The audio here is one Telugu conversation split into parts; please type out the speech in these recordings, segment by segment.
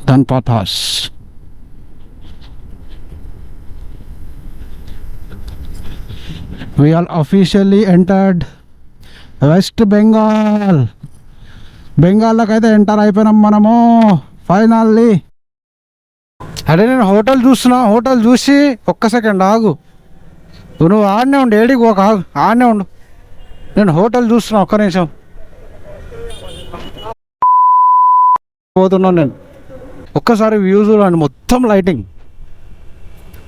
ధన్పాథాస్. We are officially entered West Bengal. బెంగాల్లోకి అయితే ఎంటర్ అయిపోయినాం మనము ఫైనల్లీ. అరే నేను హోటల్ చూస్తున్నా, హోటల్ చూసి ఒక్క సెకండ్ ఆగు. నువ్వు ఆడనే ఉండు, ఏడికి ఒక ఆగు, ఆడనే ఉండు. నేను హోటల్ చూస్తున్నా, ఒక్క నిమిషం పోతున్నాను నేను. ఒక్కసారి వ్యూ చూడండి, మొత్తం లైటింగ్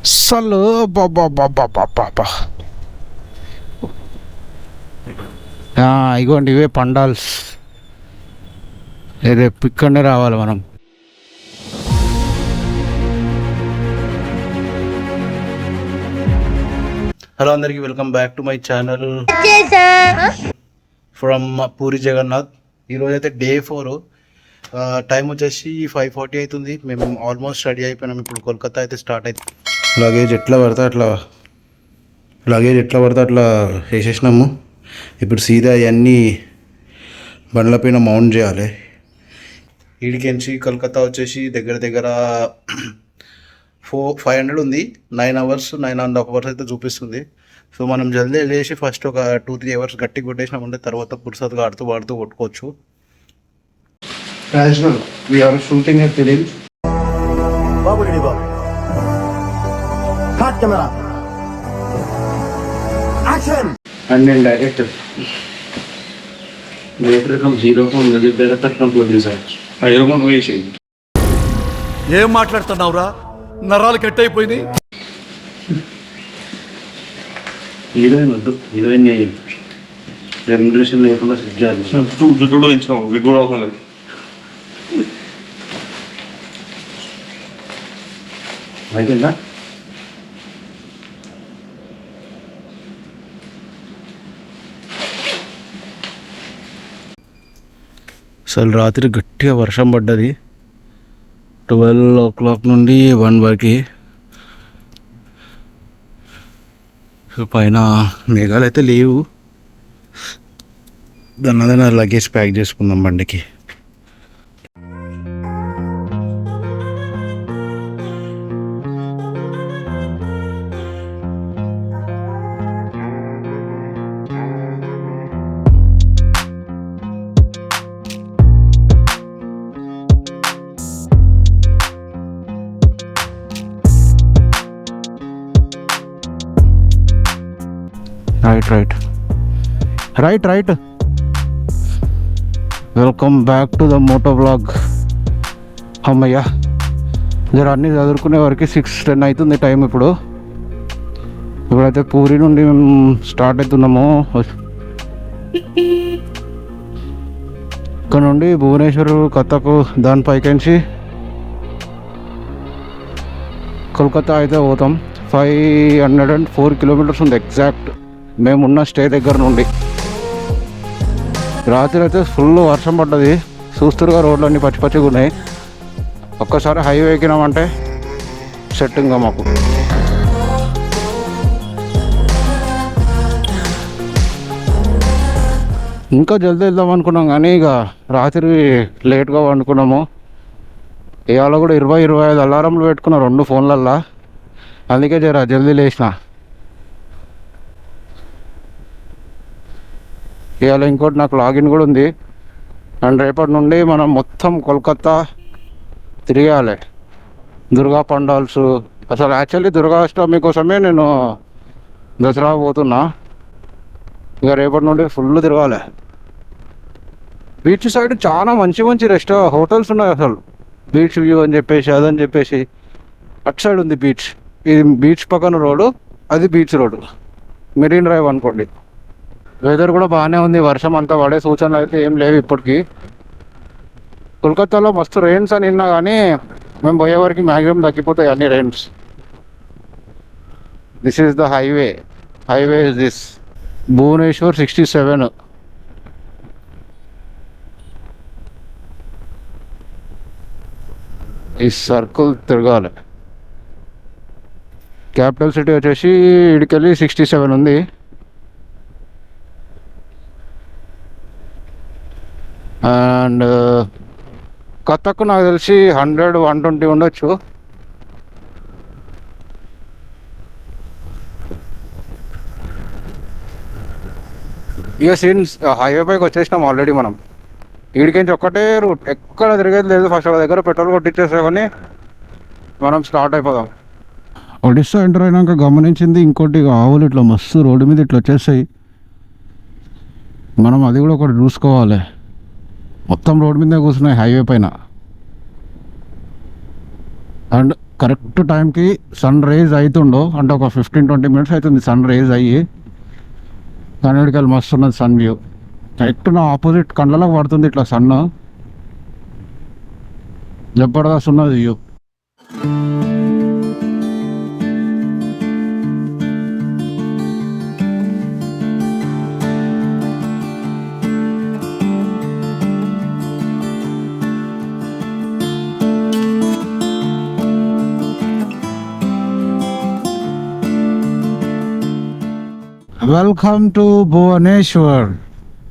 అస్సలు బాబా. ఇగోండి ఇవే పండాల్స్. రేపు ఇక్కడనే రావాలి మనం. హలో అందరికీ, welcome back to my channel from Puri Jagannath. ఈరోజు అయితే డే 4. టైం వచ్చేసి 5:40 అవుతుంది. మేము ఆల్మోస్ట్ రెడీ అయిపోయినాం. ఇప్పుడు కోల్కతా అయితే స్టార్ట్ అవుతుంది. లగేజ్ ఎట్లా పడితే అట్లా వేసేసినాము. ఇప్పుడు సీదా ఇవన్నీ బండ్లపైన మౌంట్ చేయాలి. ఈడికెంచి కోల్కతా వచ్చేసి దగ్గర 500 ఉంది. 9 hours 9.5 hours అయితే చూపిస్తుంది. సో మనం జల్దీ వెళ్ళేసి ఫస్ట్ ఒక 2-3 hours గట్టి కొట్టేసినామంటే తర్వాత పురుసత్తుగా ఆడుతూ కొట్టుకోవచ్చు. We are shooting a film. Cut camera. Action. And then director. Director from zero from music director from producer. అయ్యోగం వేసి ఏం మాట్లాడుతున్నావురా? నరాలు కట్ అయిపోయింది. హీరోయిన్ వద్దు, హీరోయిన్ రెమ్యునరేషన్ లేకుండా సెట్ చేయాలి. జుట్టులో ఇచ్చినావు, విగ్ కూడా అవసరం లేదు. అయిపోయిందా? అసలు రాత్రి గట్టిగా వర్షం పడ్డది. 12 o'clock నుండి 1 వరకు. పైన మేఘాలు అయితే లేవు. దాని లగేజ్ ప్యాక్ చేసుకుందాం బండికి. Right. Welcome back to the moto vlog. అమ్మయ్య, జర అన్నీ చదువుకునే వరకు 6:10 అవుతుంది టైం. ఇప్పుడైతే పూరి నుండి మేము స్టార్ట్ అవుతున్నాము. ఇక్కడ నుండి భువనేశ్వర్, కథకు, దాని పైకించి కోల్కతా అయితే పోతాం. 504 kilometers ఉంది ఎగ్జాక్ట్ మేమున్న స్టే దగ్గర నుండి. రాత్రి అయితే ఫుల్ వర్షం పడ్డది. చూస్తురుగా రోడ్లన్నీ పచ్చిగా ఉన్నాయి. ఒక్కసారి హైవే ఎక్కినామంటే సెట్టింగ్గా మాకు. ఇంకా జల్దీ వెళ్దాం అనుకున్నాం కానీ ఇక రాత్రి లేట్గా వండుకున్నాము. ఇవాళ కూడా 20-25 అలారంలు పెట్టుకున్నా 2 ఫోన్లల్లో. అందుకే జర జల్దీ లేచిన. ఇవాళ ఇంకోటి నాకు లాగిన్ కూడా ఉంది. అండ్ రేపటి నుండి మనం మొత్తం కోల్కతా తిరగాలి. దుర్గా పండాల్స్. అసలు యాక్చువల్లీ దుర్గాష్టమి కోసమే నేను దసరా పోతున్నా. ఇక రేపటి నుండి ఫుల్ తిరగాలి. బీచ్ సైడ్ చాలా మంచి హోటల్స్ ఉన్నాయి. అసలు బీచ్ వ్యూ అని చెప్పేసి అదని చెప్పేసి అటు సైడ్ ఉంది బీచ్. ఇది బీచ్ పక్కన రోడ్డు, అది బీచ్ రోడ్డు, మెరీన్ డ్రైవ్ అనుకోండి. వెదర్ కూడా బాగానే ఉంది. వర్షం అంతా పడే సూచనలు అయితే ఏం లేవు ఇప్పటికీ. కోల్కతాలో మస్తు రెయిన్స్ అని విన్నా కానీ మేము పోయేవారికి మ్యాక్సిమం తగ్గిపోతాయి అన్ని rains. This is the highway is this Bhubaneswar 67. ఈ సర్కిల్ తిరగాలి. క్యాపిటల్ సిటీ వచ్చేసి ఇడికెళ్ళి 67 ఉంది. అండ్ కథకు నాకు తెలిసి 100-120 ఉండొచ్చు. ఇక సీన్స్ హైవే పైకి వచ్చేసినాం ఆల్రెడీ. మనం వీడికించి ఒక్కటే రూట్, ఎక్కడ తిరిగేది లేదు. ఫస్ట్ ఒక దగ్గర పెట్రోల్ కొట్టించేసే కానీ మనం స్టార్ట్ అయిపోదాం. ఒడిస్సా ఎంటర్ అయినాక గమనించింది ఇంకోటి, ఆవులు ఇట్లా మస్తు రోడ్డు మీద ఇట్లా వచ్చేసాయి. మనం అది కూడా ఒకటి చూసుకోవాలి. మొత్తం రోడ్డు మీదే కూర్చున్నాయి హైవే పైన. అండ్ కరెక్ట్ టైంకి సన్ రైజ్ అవుతుండో, అంటే ఒక 15-20 మినిట్స్ అవుతుంది సన్ రైజ్ అయ్యి. కన్నడికల్ మస్తు ఉన్నది సన్ వ్యూ. కరెక్ట్ నా ఆపోజిట్ కళ్ళలోకి పడుతుంది ఇట్లా సన్. జబర్దస్త్ ఉన్నది వ్యూ. Welcome to Bhubaneswar.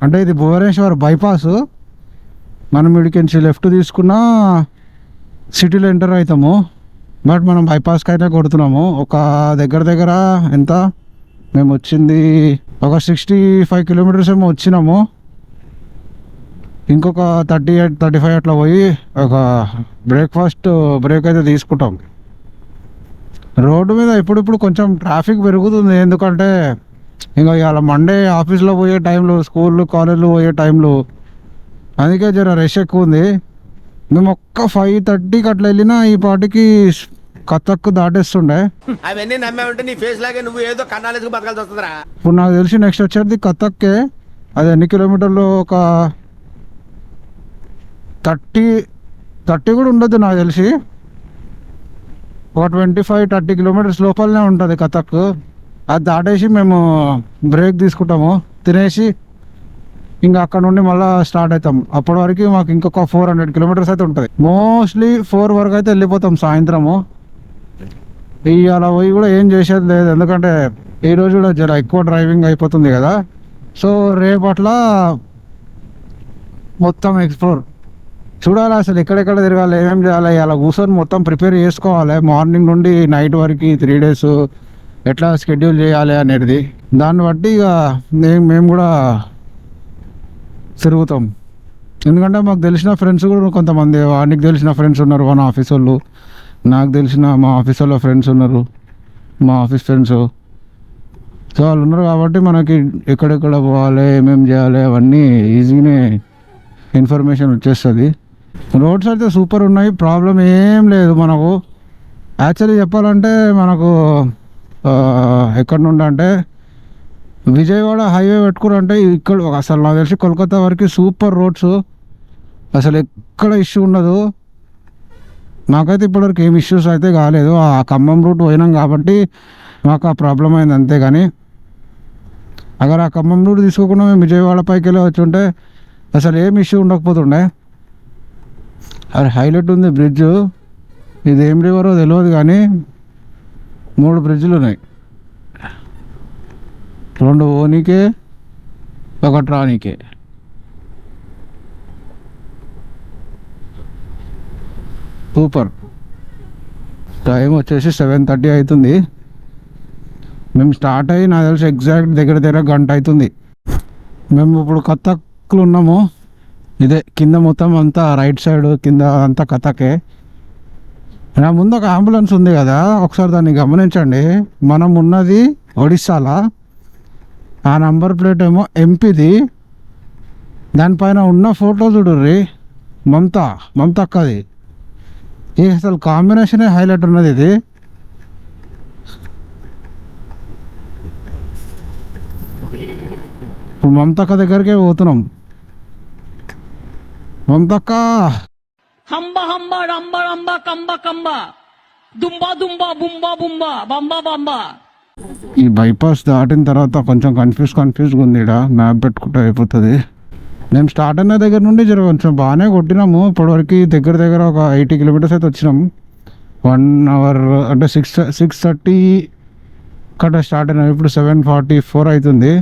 అంటే ఇది భువనేశ్వర్ బైపాస్. మనం ఇడికించి లెఫ్ట్ తీసుకున్నా సిటీలో ఎంటర్ అవుతాము. బట్ మనం బైపాస్కి అయితే కొడుతున్నాము. ఒక దగ్గర ఎంత మేము వచ్చింది, ఒక 65 కిలోమీటర్స్ ఏమో వచ్చినాము. ఇంకొక 38-35 అట్లా పోయి ఒక బ్రేక్ అయితే తీసుకుంటాం. రోడ్డు మీద ఇప్పుడు కొంచెం ట్రాఫిక్ పెరుగుతుంది. ఎందుకంటే ఇంకా ఇవాళ మండే ఆఫీస్లో పోయే టైంలో, స్కూళ్ళు కాలేజ్లో పోయే టైంలో, అందుకే జర రష్ ఎక్కువ ఉంది. మేము ఒక్క 5:30కి అట్లా వెళ్ళినా ఈ పాటికి కథక్కు దాటేస్తుండే. అవన్నీ నమ్మే ఉంటే నీ ఫేస్ లాగే నువ్వు ఏదో కన్నాలేసుకు బతకాల్సి వస్తుందిరా. ఇప్పుడు నాకు తెలిసి నెక్స్ట్ వచ్చేది కథక్కే. అది ఎన్ని కిలోమీటర్లు, ఒక 30 కూడా ఉండదు నాకు తెలిసి. ఒక 25-30 కిలోమీటర్స్ లోపలనే ఉంటుంది కథక్. అది దాటేసి మేము బ్రేక్ తీసుకుంటాము, తినేసి ఇంకా అక్కడ నుండి మళ్ళీ స్టార్ట్ అవుతాం. అప్పటి వరకు మాకు ఇంకొక 400 కిలోమీటర్స్ అయితే ఉంటుంది. మోస్ట్లీ 4 వరకు అయితే వెళ్ళిపోతాం సాయంత్రము. ఇవాళ పోయి కూడా ఏం చేసేది లేదు, ఎందుకంటే ఈరోజు కూడా జర ఎక్కువ డ్రైవింగ్ అయిపోతుంది కదా. సో రేపట్ల మొత్తం ఎక్స్ప్లోర్ చూడాలి. అసలు ఎక్కడెక్కడ తిరగాలి, ఏమేమి చేయాలి, అలా కూర్చొని మొత్తం ప్రిపేర్ చేసుకోవాలి. మార్నింగ్ నుండి నైట్ వరకు 3 డేస్ ఎట్లా షెడ్యూల్ చేయాలి అనేది. దాన్ని బట్టి ఇక మేము కూడా తిరుగుతాం. ఎందుకంటే మాకు తెలిసిన ఫ్రెండ్స్ కూడా కొంతమంది, వాడికి తెలిసిన ఫ్రెండ్స్ ఉన్నారు, మన ఆఫీస్ వాళ్ళు, నాకు తెలిసిన మా ఆఫీస్ వాళ్ళ ఫ్రెండ్స్ ఉన్నారు, మా ఆఫీస్ ఫ్రెండ్స్. సో వాళ్ళు ఉన్నారు కాబట్టి మనకి ఎక్కడెక్కడ పోవాలి, ఏమేమి చేయాలి అవన్నీ ఈజీగానే ఇన్ఫర్మేషన్ వచ్చేస్తుంది. రోడ్స్ అయితే సూపర్ ఉన్నాయి, ప్రాబ్లం ఏం లేదు మనకు. యాక్చువల్లీ చెప్పాలంటే మనకు ఎక్కడి నుండి అంటే విజయవాడ హైవే పెట్టుకురంటే ఇక్కడ అసలు నాకు తెలిసి కోల్కతా వరకు సూపర్ రోడ్స్, అసలు ఎక్కడ ఇష్యూ ఉండదు. నాకైతే ఇప్పటివరకు ఏం ఇష్యూస్ అయితే కాలేదు. ఆ ఖమ్మం రూట్ పోయినాం కాబట్టి మాకు ఆ ప్రాబ్లం అయింది అంతే. కానీ అगर ఆ ఖమ్మం రూట్ తీసుకోకుండా మేము విజయవాడ పైకి వెళ్ళి వచ్చి ఉంటే అసలు ఏం ఇష్యూ ఉండకపోతుండే. అది హైలైట్ ఉంది బ్రిడ్జ్. ఇది ఏం రివరో తెలియదు కానీ 3 బ్రిడ్జ్లు ఉన్నాయి, 2 ఓనికే, 1 రానికే. సూపర్. టైం వచ్చేసి 7:30 అవుతుంది. మేము స్టార్ట్ అయ్యి నాకు తెలిసి ఎగ్జాక్ట్ దగ్గర గంట అవుతుంది. మేము ఇప్పుడు కథక్లో ఉన్నాము. ఇదే కింద మొత్తం అంతా రైట్ సైడ్ కింద అంతా కథకే. నా ముందు ఒక అంబులెన్స్ ఉంది కదా, ఒకసారి దాన్ని గమనించండి. మనం ఉన్నది ఒడిస్సాలా, ఆ నంబర్ ప్లేట్ ఏమో ఎంపీది. దానిపైన ఉన్న ఫోటో చూడుర్రి, మమతా అక్కది. ఇది అసలు కాంబినేషనే హైలైట్ ఉన్నది. ఇది ఇప్పుడు మమతక్క దగ్గరికే పోతున్నాం. మమతక్క, హంబ హంబ రంబ రంబ కంబ కంబ దుంబా దుంబా బుంబా బుంబా బంబా బంబా. ఈ బైపాస్ దాటిన తర్వాత కొంచెం కన్ఫ్యూజ్గా ఉంది. ఇక్కడ మ్యాప్ పెట్టుకుంటే అయిపోతుంది. మేము స్టార్ట్ అయిన దగ్గర నుండి కొంచెం బాగానే కొట్టినాము. ఇప్పటివరకు దగ్గర ఒక 80 కిలోమీటర్స్ అయితే వచ్చినాము. 1 అవర్ అంటే 6:30 ఇక్కడ స్టార్ట్ అయినాము. ఇప్పుడు 7:44 అవుతుంది.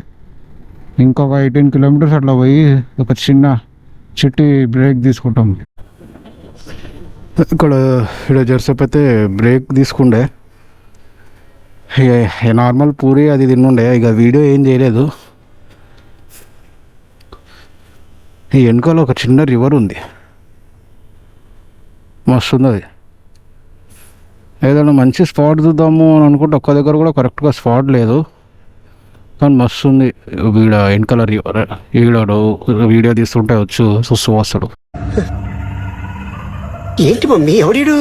ఇంకొక 18 కిలోమీటర్స్ అట్లా పోయి ఒక చిట్టి బ్రేక్ తీసుకుంటాం. ఇక్కడ జెర్సేపు అయితే బ్రేక్ తీసుకుండే, ఇక నార్మల్ పూరి అది తిన్నుండే, ఇక వీడియో ఏం చేయలేదు. ఈ వెనకాల ఒక చిన్న రివర్ ఉంది, మస్తు ఉంది. అది ఏదైనా మంచి స్పాట్ చూద్దాము అని అనుకుంటే ఒక్క దగ్గర కూడా కరెక్ట్గా స్పాట్ లేదు, కానీ మస్తు ఉంది. వీడ వెనకాల రివర్, ఈడడు వీడియో తీస్తుంటే చూస్తూ వస్తాడు. ఏంటి మమ్మీ ఎవడీడు?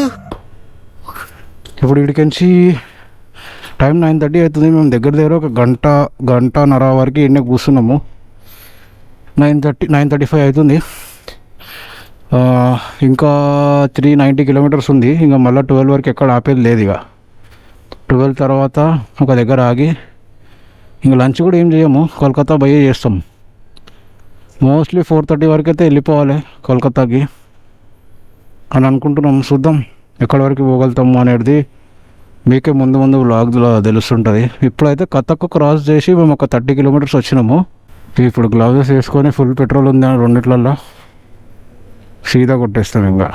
ఇప్పుడు వీడికించి టైం 9:30 అవుతుంది. మేము దగ్గర ఒక గంటన్నర వరకు ఎన్ని కూర్చున్నాము. 9:35 అవుతుంది. ఇంకా 390 కిలోమీటర్స్ ఉంది. ఇంకా మళ్ళీ 12 వరకు ఎక్కడ ఆపేది లేదు. ఇక 12 తర్వాత ఒక దగ్గర ఆగి ఇంకా లంచ్ కూడా ఏం చేయము, కోల్కతా బయే చేస్తాం. మోస్ట్లీ 4:30 వరకు అయితే వెళ్ళిపోవాలి కోల్కతాకి అని అనుకుంటున్నాం. చూద్దాం ఎక్కడి వరకు పోగలుగుతాము అనేది మీకే ముందు వ్లాగ్లో తెలుస్తుంటుంది. ఇప్పుడైతే కథకు క్రాస్ చేసి మేము ఒక 30 కిలోమీటర్స్ వచ్చినాము. ఇప్పుడు గ్లౌజెస్ వేసుకొని ఫుల్ పెట్రోల్ ఉంది అని రెండిట్లలో సీదా కొట్టేస్తాం. ఇంకా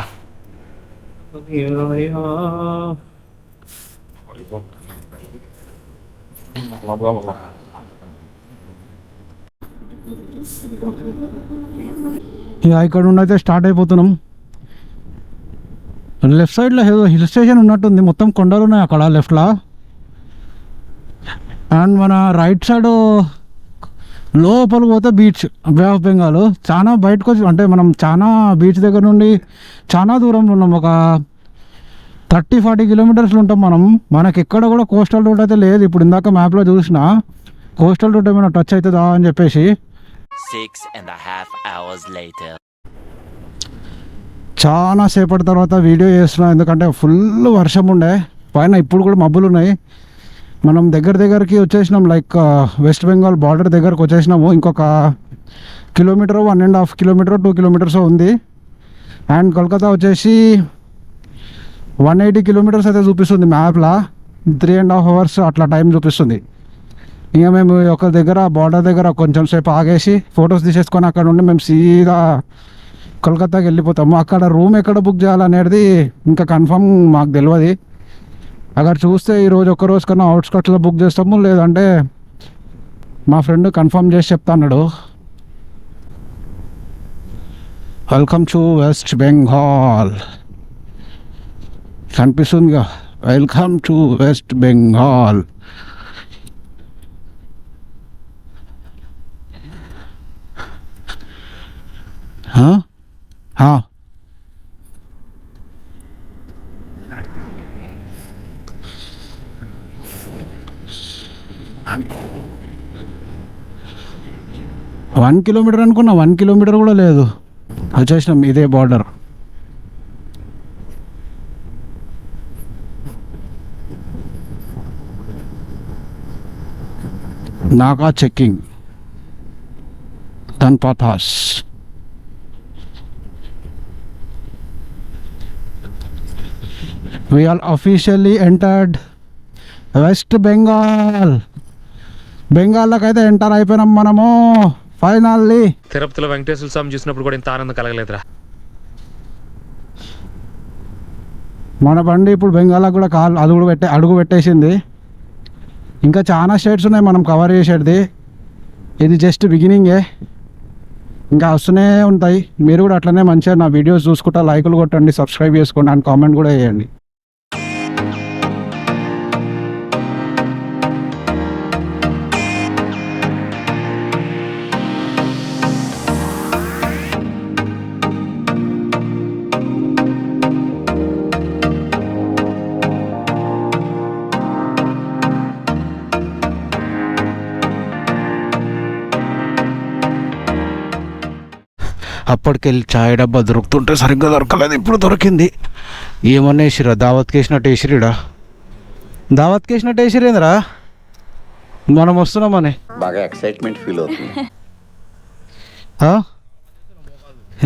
ఇక్కడ నుండి అయితే స్టార్ట్ అయిపోతున్నాం. లెఫ్ట్ సైడ్లో ఏదో హిల్ స్టేషన్ ఉన్నట్టుంది, మొత్తం కొండలు ఉన్నాయి అక్కడ లెఫ్ట్లో. అండ్ మన రైట్ సైడ్ లోపలికి పోతే బీచ్, బే ఆఫ్ బెంగాల్. చాలా బయటకు వచ్చి అంటే మనం చాలా బీచ్ దగ్గర నుండి చాలా దూరంలో ఉన్నాం, ఒక 30-40 కిలోమీటర్స్లో ఉంటాం మనం. మనకి ఎక్కడ కూడా కోస్టల్ రూట్ అయితే లేదు. ఇప్పుడు ఇందాక మ్యాప్లో చూసిన కోస్టల్ రూట్ ఏమైనా టచ్ అవుతుందా అని చెప్పేసి. 6.5 hours later. చాలా సేపటి తర్వాత వీడియో చేస్తున్నాం, ఎందుకంటే ఫుల్ వర్షం ఉండే పైన. ఇప్పుడు కూడా మబ్బులు ఉన్నాయి. మనం దగ్గరికి వచ్చేసినాం, లైక్ వెస్ట్ బెంగాల్ బార్డర్ దగ్గరకు వచ్చేసినాము. ఇంకొక 1.5 కిలోమీటర్ 2 కిలోమీటర్స్ ఉంది. అండ్ కోల్కతా వచ్చేసి 180 కిలోమీటర్స్ అయితే చూపిస్తుంది మ్యాప్లో. 3.5 hours అట్లా టైం చూపిస్తుంది. ఇక మేము ఒక దగ్గర బార్డర్ దగ్గర కొంచెం సేపు ఆగేసి ఫొటోస్ తీసేసుకొని అక్కడ నుండి మేము సీదా కోల్కతాకి వెళ్ళిపోతాము. అక్కడ రూమ్ ఎక్కడ బుక్ చేయాలనేది ఇంకా కన్ఫర్మ్ మాకు తెలియదు. అక్కడ చూస్తే ఈరోజు ఒక్కరోజు కన్నా అవుట్స్కట్స్లో బుక్ చేస్తాము, లేదంటే మా ఫ్రెండ్ కన్ఫర్మ్ చేసి చెప్తా అన్నాడు. వెల్కమ్ టు వెస్ట్ బెంగాల్ కనిపిస్తుందిగా, welcome to West Bengal. One kilometre అనుకున్నా, 1 కిలోమీటర్ కూడా లేదు. వచ్చేసినాం, ఇదే బార్డర్. నాగా చెక్కింగ్ తన్పాథాస్. We are officially entered West Bengal. బెంగాల్లోకి అయితే ఎంటర్ అయిపోయినాం మనము ఫైనల్లీ. తిరుపతిలో వెంకటేశ్వర స్వామి చూసినప్పుడు కూడా ఇంత ఆనందం కలగలేదురా. మన బండి ఇప్పుడు బెంగాల్కి కూడా అడుగు పెట్టేసింది. ఇంకా చాలా స్టేట్స్ ఉన్నాయి మనం కవర్ చేసేది. ఇది జస్ట్ బిగినింగే, ఇంకా వస్తూనే ఉంటాయి. మీరు కూడా అట్లనే మంచిగా నా వీడియోస్ చూసుకుంటా లైకులు కొట్టండి, సబ్స్క్రైబ్ చేసుకోండి అండ్ కామెంట్ కూడా చేయండి. అప్పటికెళ్ళి చాయ్ డబ్బా దొరుకుతుంటే సరిగ్గా దొరకలేదు, ఇప్పుడు దొరికింది. ఏమన్నా వేసిరా, దావత్కి వేసినట్టు వేసిరీడా. దావత్కి వేసినట్టు వేసిరేంద్రా, మనం వస్తున్నామని బాగా ఎక్సైట్మెంట్ ఫీల్ అవుతుంది.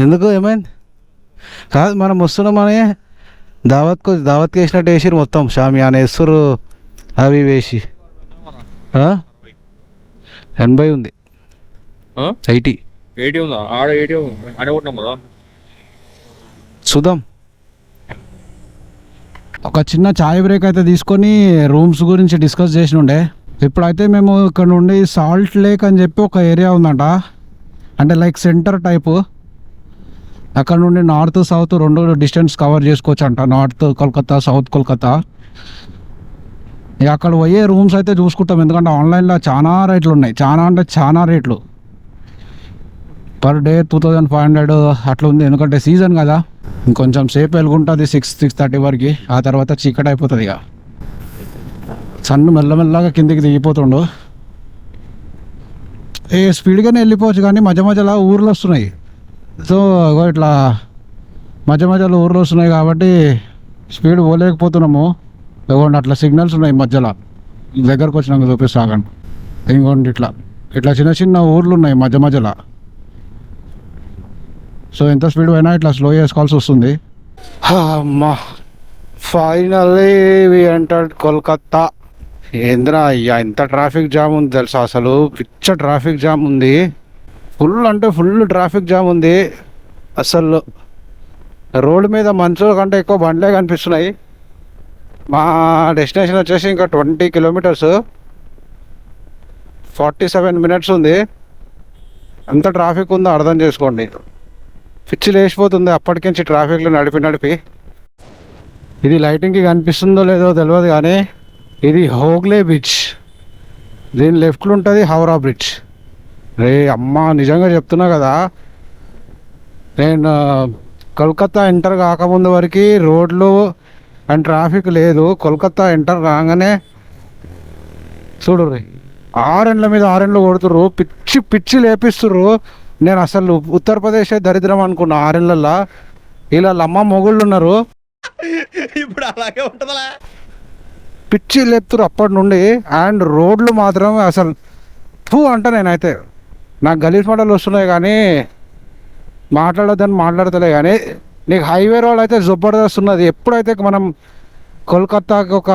ఎందుకు ఏమైంది? కాదు, మనం వస్తున్నామని దావత్కి వేసినట్టు వేసిరు. మొత్తం షామియానా వేస్తారు, అవి వేసి 80 ఉంది, 80 80 ఉందా? ఆడ 80 అని కొట్టినాం కదా. చూద్దాం. ఒక చిన్న చాయ్ బ్రేక్ అయితే తీసుకొని రూమ్స్ గురించి డిస్కస్ చేసి ఉండే. ఇప్పుడైతే మేము ఇక్కడ నుండి సాల్ట్ లేక్ అని చెప్పి ఒక ఏరియా ఉందంట, అంటే లైక్ సెంటర్ టైపు. అక్కడ నుండి నార్త్ సౌత్ 2 డిస్టెన్స్ కవర్ చేసుకోవచ్చు అంట, నార్త్ కోల్కతా సౌత్ కోల్కతా. ఇక అక్కడ పోయే రూమ్స్ అయితే చూసుకుంటాం, ఎందుకంటే ఆన్లైన్లో చాలా రేట్లు ఉన్నాయి, చాలా అంటే చాలా రేట్లు. పర్ డే 2500 అట్లా ఉంది, ఎందుకంటే సీజన్ కదా. ఇంకొంచెం సేపు వెలుగుంటుంది 6-6:30 వరకు, ఆ తర్వాత చీకటి అయిపోతుంది. ఇక సన్ను మెల్లమెల్లగా కిందికి దిగిపోతుండు. స్పీడ్గానే వెళ్ళిపోవచ్చు, కానీ మధ్య మధ్యలో ఊర్లు వస్తున్నాయి. సో ఇట్లా మధ్య మధ్యలో ఊర్లు వస్తున్నాయి కాబట్టి స్పీడ్ పోలేకపోతున్నాము. ఇవ్వండి అట్లా సిగ్నల్స్ ఉన్నాయి మధ్యలో, దగ్గరకు వచ్చినాక చూపిస్తాగండి. ఇంకోండి ఇట్లా ఇట్లా చిన్న చిన్న ఊర్లు ఉన్నాయి మధ్య మధ్యలో. సో ఎంత స్పీడ్ అయినా ఇట్లా స్లో చేసుకోవాల్సి వస్తుంది. అమ్మా, ఫైనల్లీ వి ఎంటర్డ్ కోల్కతా. ఏంద్రా అయ్యా, ఎంత ట్రాఫిక్ జామ్ ఉంది తెలుసా, అసలు పిచ్చ ట్రాఫిక్ జామ్ ఉంది. ఫుల్ అంటే ఫుల్ ట్రాఫిక్ జామ్ ఉంది. అసలు రోడ్డు మీద మనుషుల కంటే ఎక్కువ బండ్లే కనిపిస్తున్నాయి. మా డెస్టినేషన్ వచ్చేసి ఇంకా 20 కిలోమీటర్స్, 47 మినిట్స్ ఉంది. ఎంత ట్రాఫిక్ ఉందో అర్థం చేసుకోండి. పిచ్చి లేచిపోతుంది అప్పటికించి ట్రాఫిక్లో నడిపి. ఇది లైటింగ్కి కనిపిస్తుందో లేదో తెలియదు, కానీ ఇది హోగ్లే బీచ్, దీని లెఫ్ట్లో ఉంటుంది హౌరా బ్రిడ్జ్. రే అమ్మ, నిజంగా చెప్తున్నా కదా, నేను కోల్కతా ఎంటర్ కాకముందు వరకు రోడ్లు అండ్ ట్రాఫిక్ లేదు. కోల్కతా ఎంటర్ కాగానే చూడు, 6 మీద 6 కొడుతుర్రు, పిచ్చి పిచ్చి లేపిస్తుర్రు. నేను అసలు ఉత్తరప్రదేశ్ దరిద్రం అనుకున్నా. 6 ఇలా అమ్మ మొగుళ్ళు ఉన్నారు, ఇప్పుడు అలాగే ఉంటుందా? పిచ్చి లేపుతురు అప్పటి నుండి. అండ్ రోడ్లు మాత్రం అసలు టూ అంట. నేనైతే నాకు గలీజ్ మాటలు వస్తున్నాయి, కానీ మాట్లాడొద్దని మాట్లాడతలే. కానీ నీకు హైవే రోడ్ అయితే జబర్దస్త్ ఉన్నది. ఎప్పుడైతే మనం కోల్కతాకి ఒక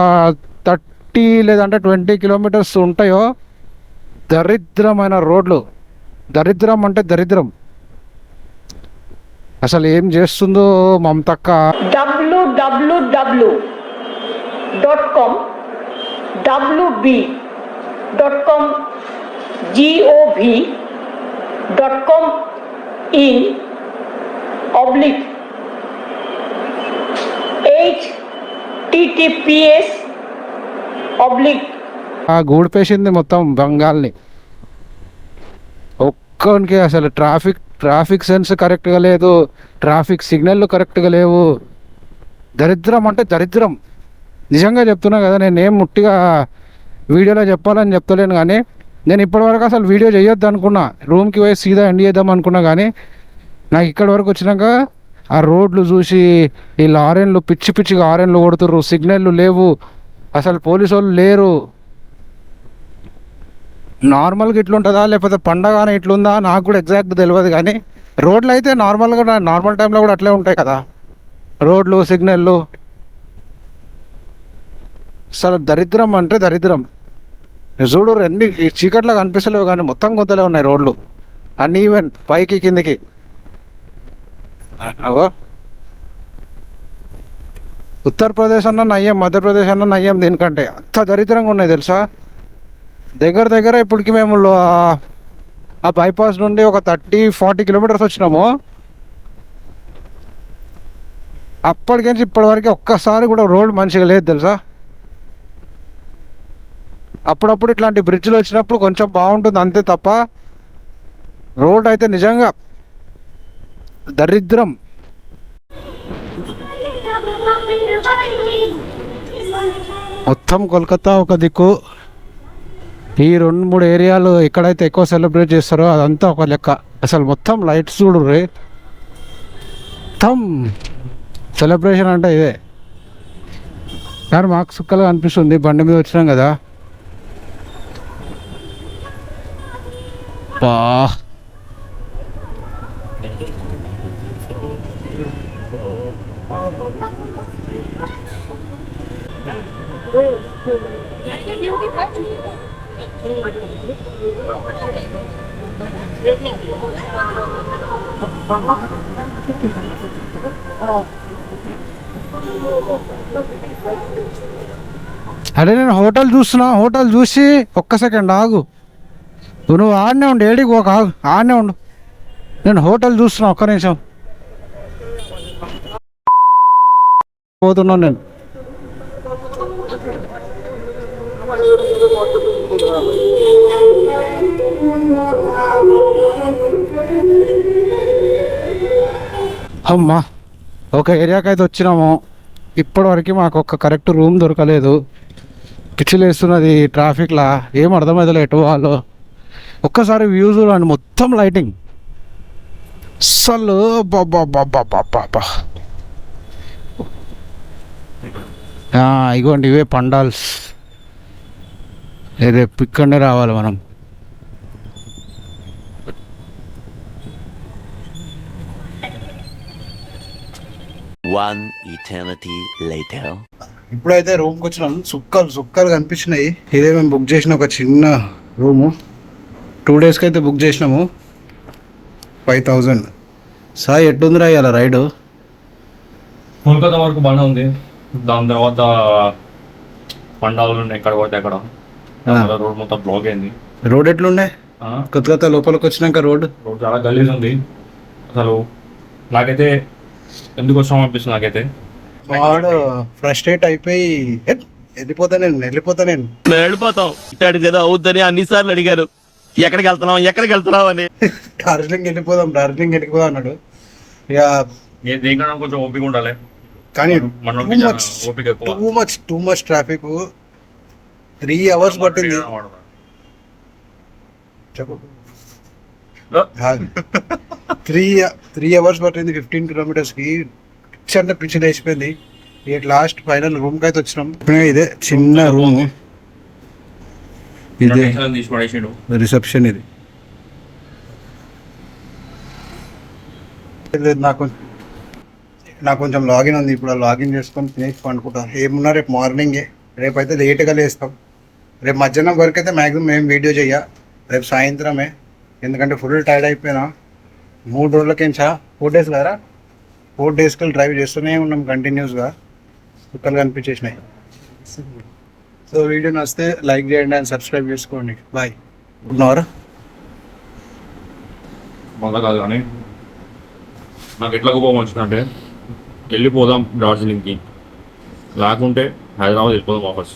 30 లేదంటే 20 కిలోమీటర్స్ ఉంటాయో, దరిద్రమైన రోడ్లు, దరిద్రం అంటే దరిద్రం. అసలు ఏం చేస్తుందో మమతక్క. www.com wb.com gov.com in oblique https oblique. ఆ గూడు పేసింది మొత్తం బంగాల్ని. ఒక్కనికి అసలు ట్రాఫిక్ సెన్స్ కరెక్ట్గా లేదు, ట్రాఫిక్ సిగ్నల్ కరెక్ట్గా లేవు. దరిద్రం అంటే దరిద్రం. నిజంగా చెప్తున్నా కదా, నేనేం ముట్టిగా వీడియోలో చెప్పాలని చెప్తలేను, కానీ నేను ఇప్పటివరకు అసలు వీడియో చేయొద్దు అనుకున్నా. రూమ్కి పోయి సీదా ఎండ్ చేద్దాం అనుకున్నా, కానీ నాకు ఇక్కడి వరకు వచ్చినాక ఆ రోడ్లు చూసి ఈ లారెన్లు పిచ్చి పిచ్చిగా ఆరెన్లు కొడుతుర్రు, సిగ్నల్లు లేవు, అసలు పోలీసు వాళ్ళు లేరు. నార్మల్గా ఇట్లుంటుందా లేకపోతే పండగనే ఇట్లుందా నాకు కూడా ఎగ్జాక్ట్ తెలియదు, కానీ రోడ్లు అయితే నార్మల్గా నార్మల్ టైంలో కూడా అట్లే ఉంటాయి కదా, రోడ్లు సిగ్నల్లు. అసలు దరిద్రం అంటే దరిద్రం. చూడు, ఎన్ని చీకట్లో కనిపిస్తలేవు, కానీ మొత్తం కొంతలే ఉన్నాయి రోడ్లు అన్నీ, ఈవెన్ పైకి కిందికి. అవో ఉత్తరప్రదేశ్ అన్న నయ్యం, మధ్యప్రదేశ్ అన్న నయ్యం దీనికంటే. అంత దరిద్రంగా ఉన్నాయి తెలుసా. దగ్గర ఇప్పటికి మేము ఆ బైపాస్ నుండి ఒక 30-40 కిలోమీటర్స్ వచ్చినాము. అప్పటికించి ఇప్పటివరకు ఒక్కసారి కూడా రోడ్ మంచిగా లేదు తెలుసా. అప్పుడప్పుడు ఇట్లాంటి బ్రిడ్జ్లు వచ్చినప్పుడు కొంచెం బాగుంటుంది అంతే తప్ప, రోడ్ అయితే నిజంగా దరిద్రం. మొత్తం కోల్కతా ఒక దిక్కు, ఈ 2-3 ఏరియాలు ఎక్కడైతే ఎక్కువ సెలబ్రేట్ చేస్తారో అదంతా ఒక లెక్క. అసలు మొత్తం లైట్స్ చూడు రే, మొత్తం సెలబ్రేషన్ అంటే ఇదే. కానీ మాకు సుక్కలుగా అనిపిస్తుంది, బండి మీద వచ్చినాం కదా. బా అరే నేను హోటల్ చూస్తున్నా, హోటల్ చూసి ఒక్క సెకండ్ ఆగు. నువ్వు ఆడనే ఉండు, ఏడికి పోక ఆగు, ఆడనే ఉండు. నేను హోటల్ చూస్తున్నా, ఒక్క నిమిషం పోతున్నాను నేను. అమ్మా ఒక ఏరియాకి అయితే వచ్చినాము. ఇప్పటివరకు మాకు ఒక కరెక్ట్ రూమ్ దొరకలేదు. పిచ్చిలేస్తున్నది ట్రాఫిక్లా, ఏం అర్థమైతలే ఎటు వాళ్ళు. ఒక్కసారి వ్యూ చూడండి, మొత్తం లైటింగ్ అస్సలు బాబా. ఇగోండి ఇవే పండాల్స్. రేపు ఇక్కడనే రావాలి మనం. One eternity later. ఇప్పుడైతే రూమ్కి వచ్చినాం. సుక్కలు కనిపించినాయి. ఇదే మేము బుక్ చేసిన ఒక చిన్న రూము. 2 డేస్కి అయితే బుక్ చేసినాము. 5000. సాయి ఎట్లుందిరా ఇవాళ రైడు? కోల్కతా వరకు బాగానే ఉంది. దాని తర్వాత పండాలు ఎక్కడ పోతే అక్కడ రోడ్ మొత్తం బ్లాక్ అయింది. రోడ్ ఎట్లుండే? కొత్త లోపలికి వచ్చినాక రోడ్ చాలా గలీజ్ ఉంది అసలు. నాకైతే ఎందుకు వచ్చాము అనిపిస్తుంది నాకైతే. వాడు ఫ్రస్ట్రేట్ అయిపోయి వెళ్ళిపోతా నేను వెళ్ళిపోతాం ఇట్టాడు కదా అవుద్దని అన్నిసార్లు అడిగారు ఎక్కడికి వెళ్తున్నావు అని. డార్జిలింగ్ వెళ్ళిపోదాం అన్నాడు. ఇక దేనికన్నా కొంచెం ఓపిక ఉండాలి. కానీ ఓపిక ఎక్కువ. Too much traffic. 3 hours పట్టింది. త్రీ అవర్స్ పట్టింది 15 kilometers-కి. అంటే పిచ్చి లేచిపోయింది. ఇక లాస్ట్ ఫైనల్ రూమ్కి అయితే వచ్చినాం. ఇదే చిన్న రూమ్, ఇదే తీసి పడేసాడు రిసెప్షన్. ఇది నాకు కొంచెం లాగిన్ ఉంది. ఇప్పుడు లాగిన్ చేసుకొని తినేసి పండుకుంటాను. ఏమున్నా రేపు మార్నింగే. రేపు అయితే లేట్గా లేస్తాం. రేపు మధ్యాహ్నం వరకు అయితే మ్యాక్సిమం మేము వీడియో రేపు సాయంత్రమే. ఎందుకంటే ఫుల్ టైర్డ్ అయిపోయినా. 3 రోజులకేంచా 4 days కదా, 4 daysకి డ్రైవ్ చేస్తూనే ఉన్నాం కంటిన్యూస్గా. కుక్కలు కనిపించేసినాయి. సో వీడియో నచ్చితే లైక్ చేయండి అండ్ సబ్స్క్రైబ్ చేసుకోండి. బాయ్. ఉన్నారా? మొదలు కాదు కానీ నాకు ఎట్లా కోపం వచ్చిందంటే వెళ్ళిపోదాం డార్జిలింగ్కి, లేకుంటే హైదరాబాద్ వెళ్ళిపోదాం వాపస్.